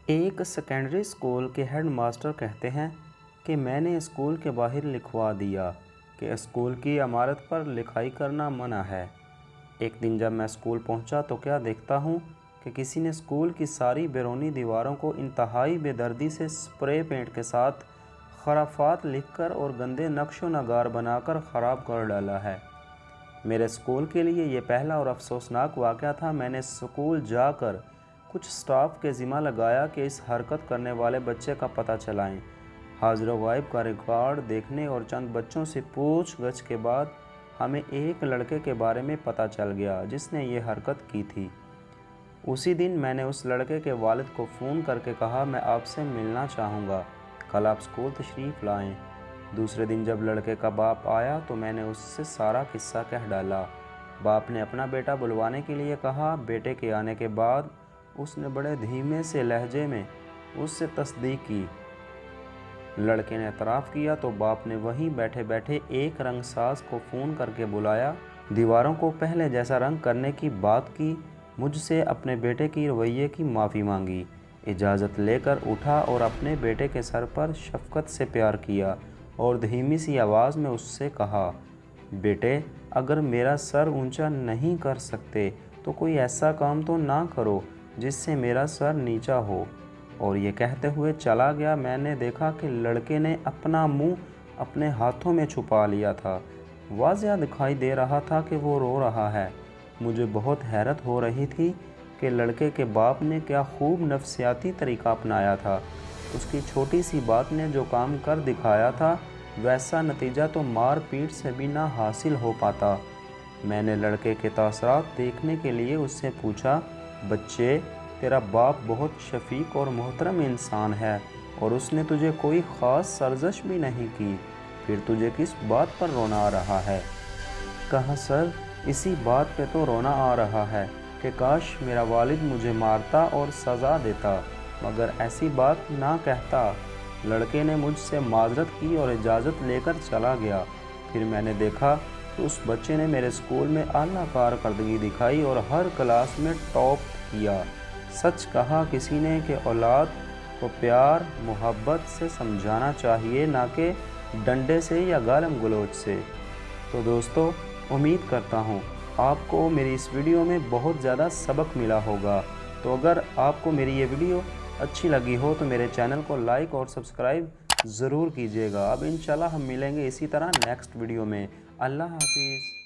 ایک secondary school کے head master کہتے ہیں کہ میں نے اسکول کے باہر لکھوا دیا کہ اسکول کی عمارت پر لکھائی کرنا منع ہے۔ ایک دن جب میں اسکول پہنچا تو کیا دیکھتا ہوں کہ کسی نے اسکول کی ساری بیرونی دیواروں کو انتہائی بے دردی سے اسپرے پینٹ کے ساتھ خرافات لکھ کر اور گندے نقش و نگار بنا کر خراب کر ڈالا ہے۔ میرے اسکول کے لیے یہ پہلا اور افسوسناک واقعہ تھا۔ میں نے اسکول جا کر کچھ اسٹاف کے ذمہ لگایا کہ اس حرکت کرنے والے بچے کا پتہ چلائیں۔ حاضر و غائب کا ریکارڈ دیکھنے اور چند بچوں سے پوچھ گچھ کے بعد ہمیں ایک لڑکے کے بارے میں پتہ چل گیا جس نے یہ حرکت کی تھی۔ اسی دن میں نے اس لڑکے کے والد کو فون کر کے کہا میں آپ سے ملنا چاہوں گا، کل آپ اسکول تشریف لائیں۔ دوسرے دن جب لڑکے کا باپ آیا تو میں نے اس سے سارا قصہ کہہ ڈالا۔ باپ نے اپنا بیٹا بلوانے کے لیے کہا۔ بیٹے کے آنے کے بعد اس نے بڑے دھیمے سے لہجے میں اس سے تصدیق کی۔ لڑکے نے اعتراف کیا تو باپ نے وہیں بیٹھے بیٹھے ایک رنگ ساز کو فون کر کے بلایا، دیواروں کو پہلے جیسا رنگ کرنے کی بات کی، مجھ سے اپنے بیٹے کی رویے کی معافی مانگی، اجازت لے کر اٹھا اور اپنے بیٹے کے سر پر شفقت سے پیار کیا اور دھیمی سی آواز میں اس سے کہا، بیٹے اگر میرا سر اونچا نہیں کر سکتے تو کوئی ایسا کام تو نہ کرو جس سے میرا سر نیچا ہو، اور یہ کہتے ہوئے چلا گیا۔ میں نے دیکھا کہ لڑکے نے اپنا منہ اپنے ہاتھوں میں چھپا لیا تھا، واضح دکھائی دے رہا تھا کہ وہ رو رہا ہے۔ مجھے بہت حیرت ہو رہی تھی کہ لڑکے کے باپ نے کیا خوب نفسیاتی طریقہ اپنایا تھا۔ اس کی چھوٹی سی بات نے جو کام کر دکھایا تھا ویسا نتیجہ تو مار پیٹ سے بھی نہ حاصل ہو پاتا۔ میں نے لڑکے کے تاثرات دیکھنے کے لیے اس سے پوچھا، بچے تیرا باپ بہت شفیق اور محترم انسان ہے اور اس نے تجھے کوئی خاص سرزش بھی نہیں کی، پھر تجھے کس بات پر رونا آ رہا ہے؟ کہا سر اسی بات پہ تو رونا آ رہا ہے کہ کاش میرا والد مجھے مارتا اور سزا دیتا مگر ایسی بات نہ کہتا۔ لڑکے نے مجھ سے معذرت کی اور اجازت لے کر چلا گیا۔ پھر میں نے دیکھا کہ اس بچے نے میرے اسکول میں اعلیٰ کارکردگی دکھائی اور ہر کلاس میں ٹاپ کیا۔ سچ کہا کسی نے کہ اولاد کو پیار محبت سے سمجھانا چاہیے، نہ کہ ڈنڈے سے یا گالم گلوچ سے۔ تو دوستو امید کرتا ہوں آپ کو میری اس ویڈیو میں بہت زیادہ سبق ملا ہوگا۔ تو اگر آپ کو میری یہ ویڈیو اچھی لگی ہو تو میرے چینل کو لائک اور سبسکرائب ضرور کیجیے گا۔ اب انشاءاللہ ہم ملیں گے اسی طرح نیکسٹ ویڈیو میں۔ اللہ حافظ۔